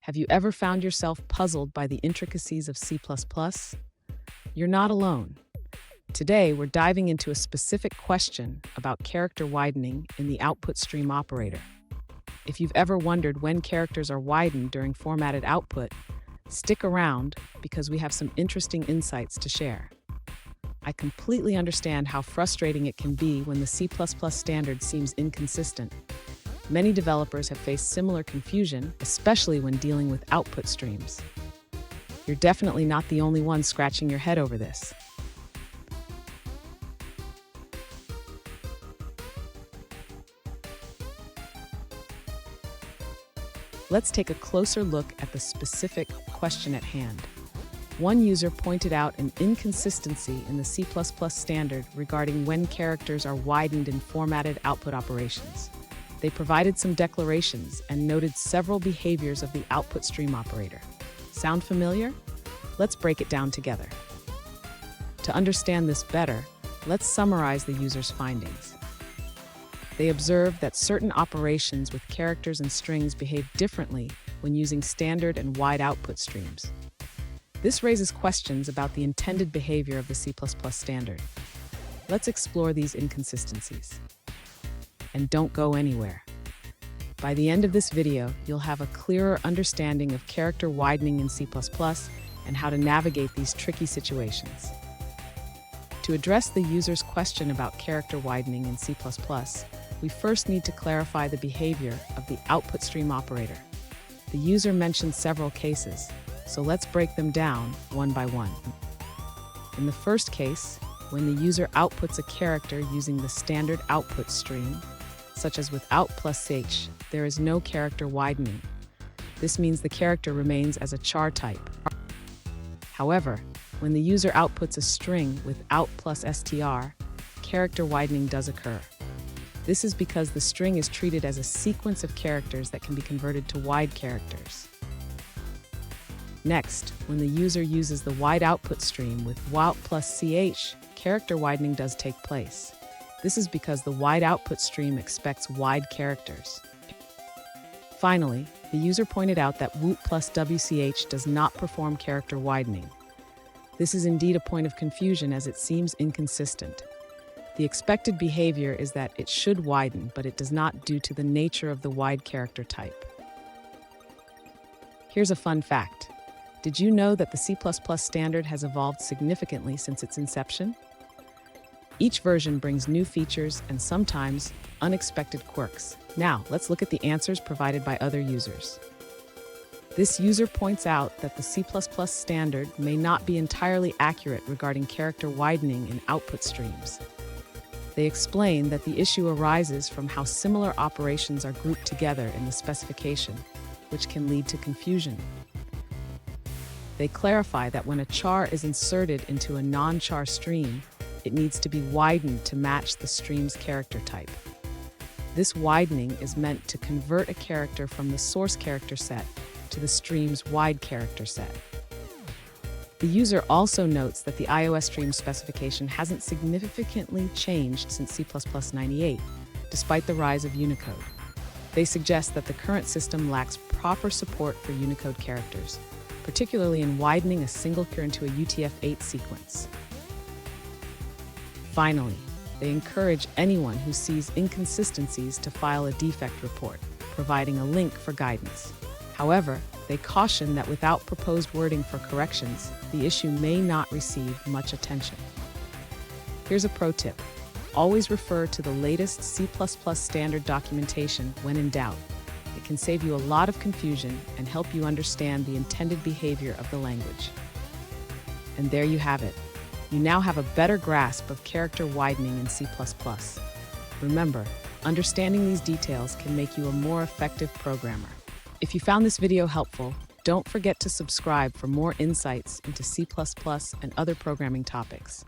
Have you ever found yourself puzzled by the intricacies of C++? You're not alone. Today, we're diving into a specific question about character widening in the output stream operator. If you've ever wondered when characters are widened during formatted output, stick around because we have some interesting insights to share. I completely understand how frustrating it can be when the C++ standard seems inconsistent. Many developers have faced similar confusion, especially when dealing with output streams. You're definitely not the only one scratching your head over this. Let's take a closer look at the specific question at hand. One user pointed out an inconsistency in the C++ standard regarding when characters are widened in formatted output operations. They provided some declarations and noted several behaviors of the output stream operator. Sound familiar? Let's break it down together. To understand this better, let's summarize the user's findings. They observed that certain operations with characters and strings behave differently when using standard and wide output streams. This raises questions about the intended behavior of the C++ standard. Let's explore these inconsistencies. And don't go anywhere. By the end of this video, you'll have a clearer understanding of character widening in C++ and how to navigate these tricky situations. To address the user's question about character widening in C++, we first need to clarify the behavior of the output stream operator. The user mentioned several cases, so let's break them down one by one. In the first case, when the user outputs a character using the standard output stream, such as without +h, there is no character widening. This means the character remains as a char type. However, when the user outputs a string without +str, character widening does occur. This is because the string is treated as a sequence of characters that can be converted to wide characters. Next, when the user uses the wide output stream without +ch, character widening does take place. This is because the wide output stream expects wide characters. Finally, the user pointed out that woot plus wch does not perform character widening. This is indeed a point of confusion as it seems inconsistent. The expected behavior is that it should widen, but it does not due to the nature of the wide character type. Here's a fun fact. Did you know that the C++ standard has evolved significantly since its inception? Each version brings new features and sometimes unexpected quirks. Now, let's look at the answers provided by other users. This user points out that the C++ standard may not be entirely accurate regarding character widening in output streams. They explain that the issue arises from how similar operations are grouped together in the specification, which can lead to confusion. They clarify that when a char is inserted into a non-char stream, it needs to be widened to match the stream's character type. This widening is meant to convert a character from the source character set to the stream's wide character set. The user also notes that the iOS stream specification hasn't significantly changed since C++ 98, despite the rise of Unicode. They suggest that the current system lacks proper support for Unicode characters, particularly in widening a single character into a UTF-8 sequence. Finally, they encourage anyone who sees inconsistencies to file a defect report, providing a link for guidance. However, they caution that without proposed wording for corrections, the issue may not receive much attention. Here's a pro tip. Always refer to the latest C++ standard documentation when in doubt. It can save you a lot of confusion and help you understand the intended behavior of the language. And there you have it. You now have a better grasp of character widening in C++. Remember, understanding these details can make you a more effective programmer. If you found this video helpful, don't forget to subscribe for more insights into C++ and other programming topics.